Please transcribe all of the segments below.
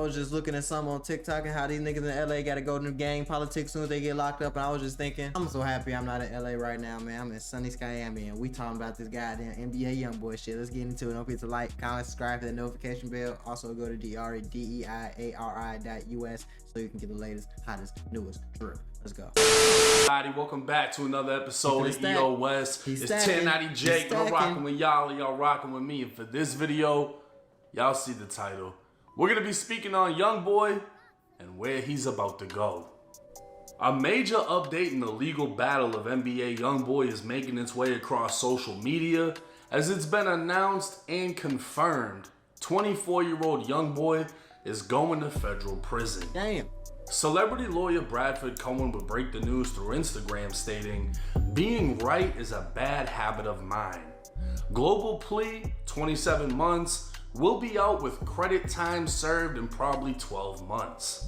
was just looking at some on TikTok and how these niggas in LA gotta go to the gang politics soon as they get locked up. And I was just thinking, I'm so happy I'm not in LA right now, man. I'm in sunny Miami and we talking about this goddamn NBA Youngboy shit. Let's get into it. Don't forget to like, comment, subscribe, hit the notification bell. Also go to DREDEIARI.us so you can get the latest, hottest, newest drip. Let's go. Everybody, welcome back to another episode of EO West. It's 1090 Jake. I'm rocking with y'all and y'all rocking with me. And for this video, y'all see the title. We're going to be speaking on Youngboy and where he's about to go. A major update in the legal battle of NBA Youngboy is making its way across social media as it's been announced and confirmed 24-year-old Youngboy is going to federal prison. Damn. Celebrity lawyer Bradford Cohen would break the news through Instagram stating, "Being right is a bad habit of mine. Global plea, 27 months, will be out with credit time served in probably 12 months.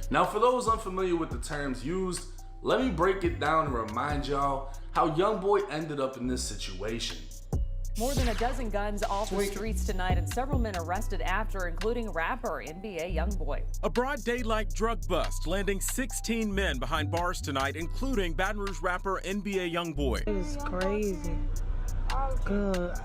Now for those unfamiliar with the terms used, let me break it down and remind y'all how Youngboy ended up in this situation. More than a dozen guns off the streets tonight and several men arrested after, including rapper NBA Youngboy. A broad daylight drug bust landing 16 men behind bars tonight, including Baton Rouge rapper NBA Youngboy. It's crazy. Good.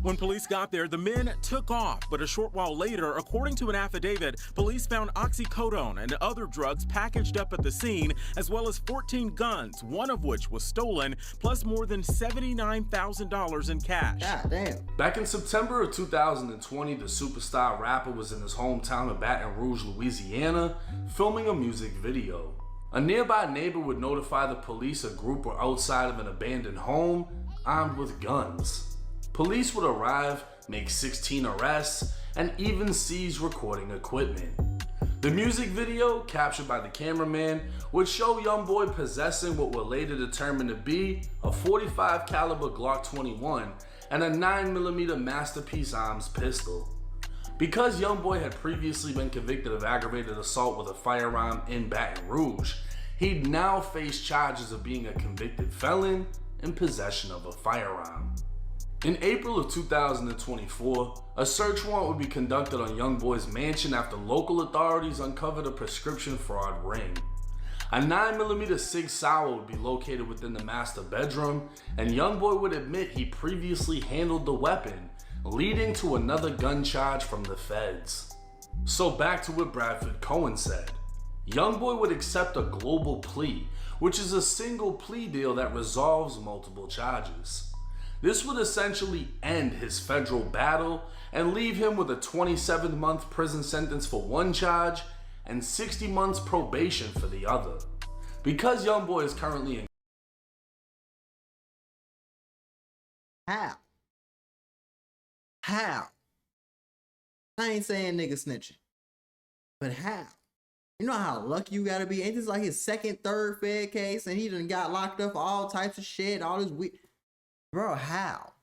When police got there, the men took off, but a short while later, according to an affidavit, police found oxycodone and other drugs packaged up at the scene, as well as 14 guns, one of which was stolen, plus more than $79,000 in cash. God damn. Back in September of 2020, the superstar rapper was in his hometown of Baton Rouge, Louisiana, filming a music video. A nearby neighbor would notify the police a group were outside of an abandoned home, armed with guns. Police would arrive, make 16 arrests, and even seize recording equipment. The music video, captured by the cameraman, would show Youngboy possessing what were later determined to be a .45 caliber Glock 21 and a 9mm Masterpiece Arms pistol. Because Youngboy had previously been convicted of aggravated assault with a firearm in Baton Rouge, he'd now face charges of being a convicted felon in possession of a firearm. In April of 2024, a search warrant would be conducted on Youngboy's mansion after local authorities uncovered a prescription fraud ring. A 9mm Sig Sauer would be located within the master bedroom, and Youngboy would admit he previously handled the weapon, leading to another gun charge from the feds. So back to what Bradford Cohen said. Youngboy would accept a global plea, which is a single plea deal that resolves multiple charges. This would essentially end his federal battle and leave him with a 27-month prison sentence for one charge and 60 months probation for the other. Because Youngboy is currently in... How? I ain't saying nigga snitching, but how? You know how lucky you gotta be? Ain't this like his second, third Fed case and he done got locked up for all types of shit, all this weird... Bro, how?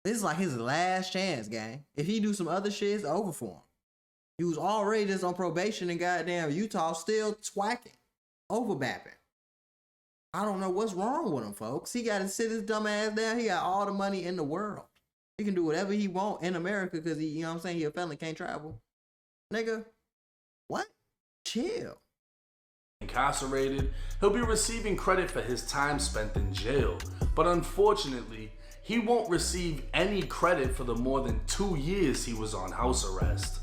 This is like his last chance, gang. If he do some other shit, it's over for him. He was already just on probation in goddamn Utah, still twacking, overbapping. I don't know what's wrong with him, folks. He gotta sit his dumb ass down. He got all the money in the world. He can do whatever he want in America because he, you know what I'm saying, he a felon, can't travel. Nigga, what? Chill. Incarcerated, he'll be receiving credit for his time spent in jail, but unfortunately, he won't receive any credit for the more than 2 years he was on house arrest.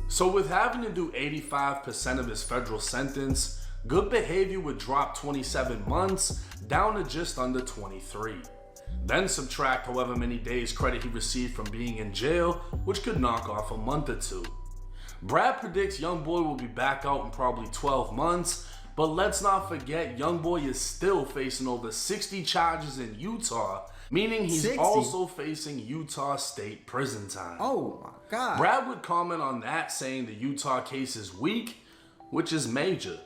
So with having to do 85% of his federal sentence, good behavior would drop 27 months down to just under 23. Then subtract however many days credit he received from being in jail, which could knock off a month or two. Brad predicts Youngboy will be back out in probably 12 months, but let's not forget Youngboy is still facing over 60 charges in Utah, meaning he's 60? Also facing Utah state prison time. Oh my God. Brad would comment on that saying the Utah case is weak, which is major.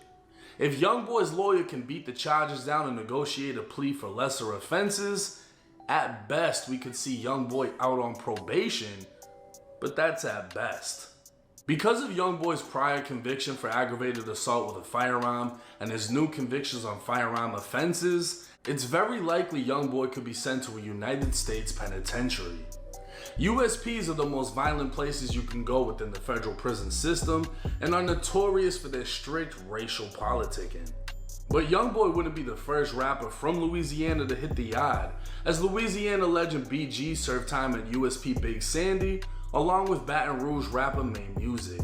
If Youngboy's lawyer can beat the charges down and negotiate a plea for lesser offenses, at best we could see Youngboy out on probation, but that's at best. Because of Youngboy's prior conviction for aggravated assault with a firearm and his new convictions on firearm offenses, it's very likely Youngboy could be sent to a United States penitentiary. USPs are the most violent places you can go within the federal prison system and are notorious for their strict racial politicking. But Youngboy wouldn't be the first rapper from Louisiana to hit the yard, as Louisiana legend BG served time at USP Big Sandy, along with Baton Rouge rapper Main Music.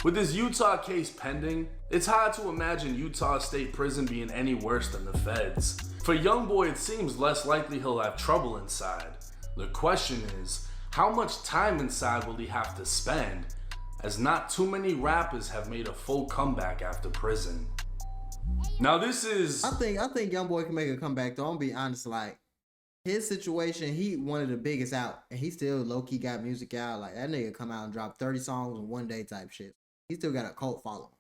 With his Utah case pending, it's hard to imagine Utah State Prison being any worse than the feds. For Youngboy, it seems less likely he'll have trouble inside. The question is, how much time inside will he have to spend, as not too many rappers have made a full comeback after prison. Now this is... I think Youngboy can make a comeback though. I'm gonna be honest, like, his situation, he one of the biggest out, and he still low-key got music out. Like, that nigga come out and drop 30 songs in one day type shit. He still got a cult following.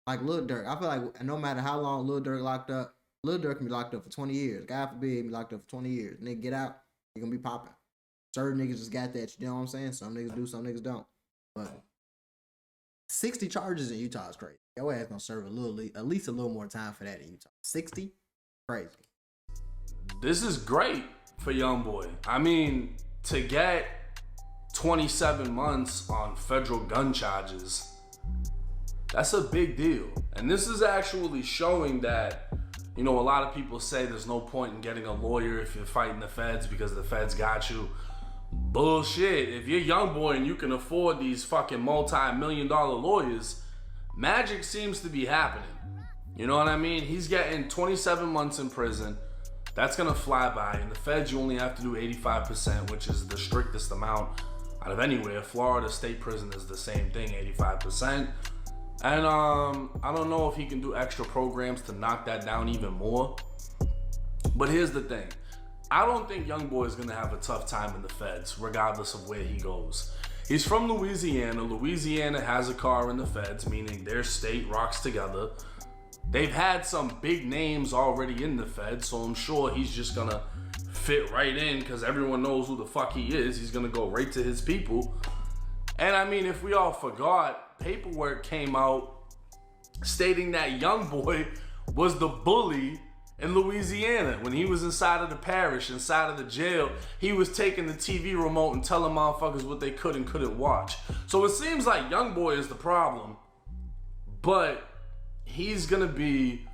Like Lil Durk, I feel like no matter how long Lil Durk locked up, Lil Durk can be locked up for 20 years. God forbid he be locked up for 20 years. Nigga get out, he gonna be popping. Certain niggas just got that, you know what I'm saying? Some niggas do, some niggas don't. But 60 charges in Utah is crazy. Your ass gonna serve at least a little more time for that in Utah. 60? Crazy. This is great for Youngboy. I mean, to get 27 months on federal gun charges, that's a big deal. And this is actually showing that, you know, a lot of people say there's no point in getting a lawyer if you're fighting the feds because the feds got you. Bullshit. If you're Youngboy and you can afford these fucking multi-million-dollar lawyers, magic seems to be happening. You know what I mean? He's getting 27 months in prison. That's gonna fly by. In the feds, you only have to do 85%, which is the strictest amount out of anywhere. Florida state prison is the same thing, 85%. And I don't know if he can do extra programs to knock that down even more. But here's the thing. I don't think Youngboy is gonna have a tough time in the feds, regardless of where he goes. He's from Louisiana. Louisiana has a car in the feds, meaning their state rocks together. They've had some big names already in the feds, so I'm sure he's just gonna fit right in because everyone knows who the fuck he is. He's gonna go right to his people. And I mean, if we all forgot, paperwork came out stating that Youngboy was the bully in Louisiana. When he was inside of the parish, inside of the jail, he was taking the TV remote and telling motherfuckers what they could and couldn't watch. So it seems like Youngboy is the problem, but he's gonna be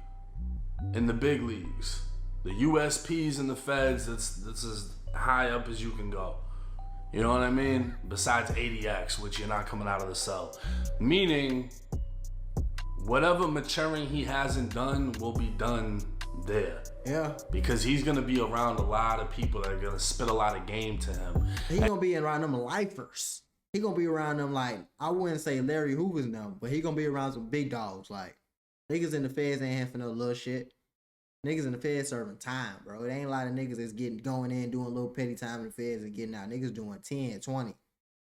in the big leagues. The USPs and the feds, that's as high up as you can go. You know what I mean? Besides ADX, which you're not coming out of the cell. Meaning, whatever maturing he hasn't done will be done there. Yeah. Because he's gonna be around a lot of people that are gonna spit a lot of game to him. He gonna be around them lifers. He gonna be around them, like, I wouldn't say Larry Hoover's them, but he gonna be around some big dogs. Like, niggas in the feds ain't having no little shit. Niggas in the feds serving time, bro. It ain't a lot of niggas that's going in, doing a little petty time in the feds and getting out. Niggas doing 10, 20,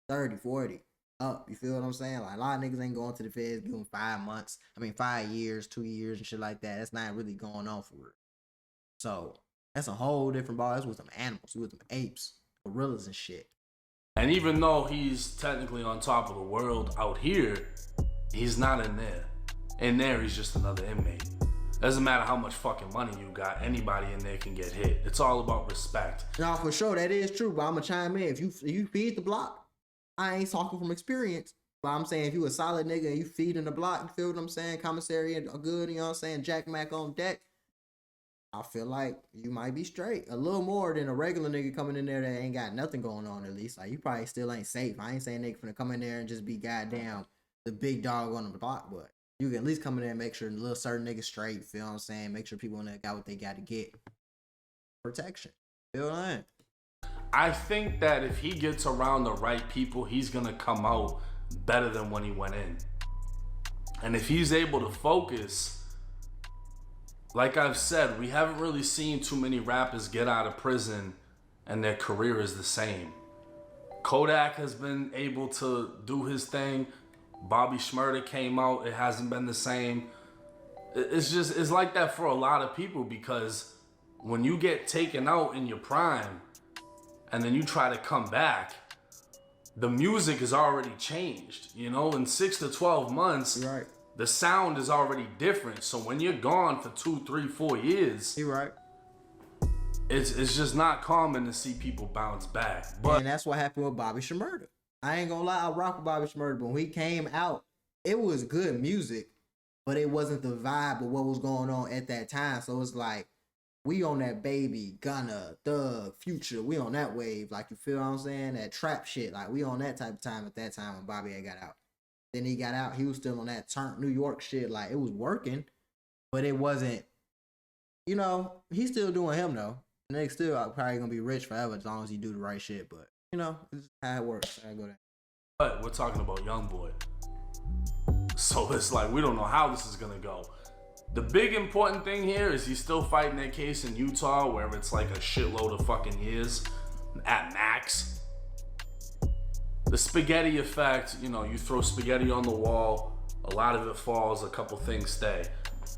30, 40 up. You feel what I'm saying? Like, a lot of niggas ain't going to the feds doing 5 years, 2 years and shit like that. That's not really going on for real. So that's a whole different ball. That's with them animals, with them apes, gorillas and shit. And even though he's technically on top of the world out here, he's not in there. In there, he's just another inmate. Doesn't matter how much fucking money you got, anybody in there can get hit. It's all about respect. Nah, for sure, that is true, but I'm gonna chime in. If you feed the block, I ain't talking from experience, but I'm saying if you a solid nigga and you feeding the block, you feel what I'm saying? Commissary and good, you know what I'm saying? Jack Mac on deck. I feel like you might be straight. A little more than a regular nigga coming in there that ain't got nothing going on, at least. Like, you probably still ain't safe. I ain't saying nigga finna come in there and just be goddamn the big dog on the block, but you can at least come in there and make sure the little certain niggas straight, feel what I'm saying? Make sure people in there got what they got to get. Protection. Feel what I'm saying? I think that if he gets around the right people, he's gonna come out better than when he went in. And if he's able to focus, like I've said, we haven't really seen too many rappers get out of prison and their career is the same. Kodak has been able to do his thing. Bobby Shmurda came out, it hasn't been the same. It's like that for a lot of people, because when you get taken out in your prime and then you try to come back, the music is already changed. You know, in 6 to 12 months, You're right. The sound is already different. So when you're gone for 2, 3, 4 years, You're right. it's just not common to see people bounce back. But and that's what happened with Bobby Shmurda. I ain't gonna lie, I rock with Bobby Shmurda, but when he came out, it was good music, but it wasn't the vibe of what was going on at that time. So it's like, we on that Baby, Gunna, Thug, Future, we on that wave. Like, you feel what I'm saying? That trap shit. Like, we on that type of time at that time when Bobby had got out. Then he got out, he was still on that turn New York shit. Like, it was working, but it wasn't, you know, he's still doing him though. Nigga still probably gonna be rich forever as long as he do the right shit. But you know, this is how it works. I go there. But we're talking about Youngboy, so it's like we don't know how this is gonna go. The big important thing here is he's still fighting that case in Utah, where it's like a shitload of fucking years at max. The spaghetti effect, you know, you throw spaghetti on the wall, a lot of it falls, a couple things stay.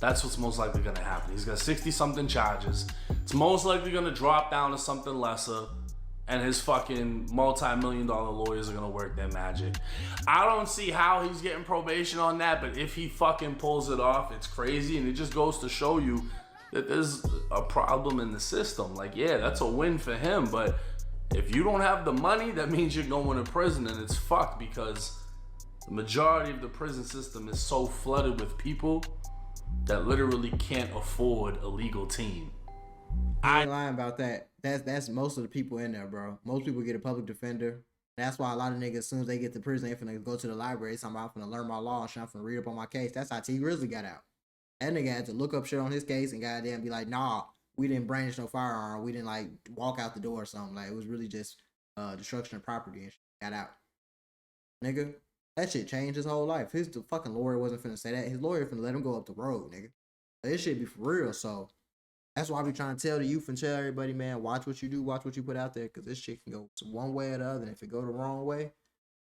That's what's most likely gonna happen. He's got 60-something charges. It's most likely gonna drop down to something lesser, and his fucking multi-million-dollar lawyers are gonna work their magic. I don't see how he's getting probation on that, but if he fucking pulls it off, it's crazy, and it just goes to show you that there's a problem in the system. Like, yeah, that's a win for him, but if you don't have the money, that means you're going to prison, and it's fucked because the majority of the prison system is so flooded with people that literally can't afford a legal team. I ain't lying about that. That's most of the people in there, bro. Most people get a public defender. That's why a lot of niggas, as soon as they get to prison, they finna go to the library. I'm finna learn my law and shit. I'm finna read up on my case. That's how T Grizzly got out. That nigga had to look up shit on his case and goddamn be like, nah, we didn't brandish no firearm. We didn't like walk out the door or something. Like, it was really just destruction of property and shit. Got out. Nigga, that shit changed his whole life. His fucking lawyer wasn't finna say that. His lawyer finna let him go up the road, nigga. This shit be for real. So that's why I be trying to tell the youth and tell everybody, man, watch what you do, watch what you put out there, because this shit can go one way or the other. And if it go the wrong way,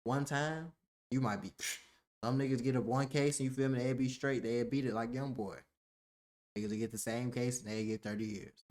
one time, you might be. Some niggas get up one case and you feel me, they be straight, they beat it like Youngboy. Niggas get the same case and they get 30 years.